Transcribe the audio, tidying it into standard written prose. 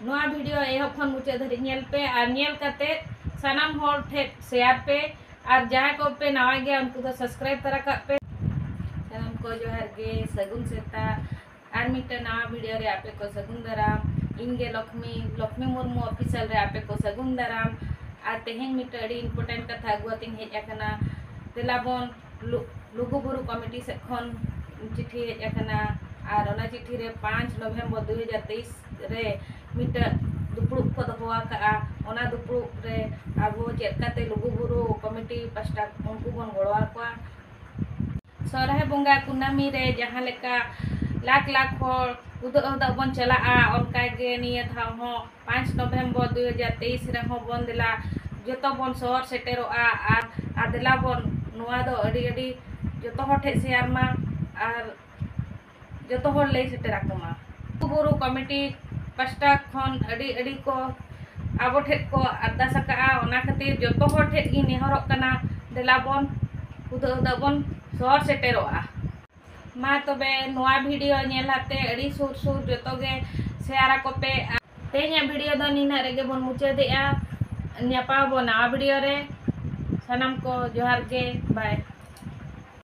नोआ वीडियो एहब खन मुचाद धरि नेल पे और नेल कते सनाम होर ठे शेयर पे और जहाँ को पे नवा गया उनको तो सब्सक्राइब तरा का पे सनाम को जोहार गे सगुन सेता और मिट्टे नवा वीडियो रे आपे को सगुन दराम इनगे लक्ष्मी मुर्मू ऑफिशियल रे आपे को सगुन दराम और तेहेन मिट्टे अड़ी इम्पोर्टेंट कथा गुआतिन हेज अकना तेलाबन लुगुबुरु कमिटी से खन चिट्ठी हेज अकना और ओना चिट्ठी रे 5 नवंबर 2023 रे मिट्टे दुपुड़ को दहोआ का ओना दुपुड़ रे आबो चेकाते लुगुबुरु कमिटी पास्टा उनको बन गड़वा को सरहे बंगा कुनामी रे जहाँ लेका लाख लाख होर उदा बन चला उनका गे निये था हो 5 नवंबर 2023 रे हो बन दिला जतो बन शहर सेटेरो आ दिला बन नोआ दो अड़ी अड़ी जतो हो ठे शेयर मा और जतो हो ले सेटेरा कमा लुगुबुरु कमिटी पास्टा खन अड़ी अड़ी को आबो ठे को अरदास का ओना खातिर जतो हो ठे गी नेहरक कना दिला बन उदा बन शहर सेटेरोआ मा तबे नोआ वीडियो नेलाते अड़ी सुर सुर जतो गे शेयर को पे तेया वीडियो दो निना रेगे बन मुचादेआ न्यापा बो नवा वीडियो रे सनम को जोहार गे बाय।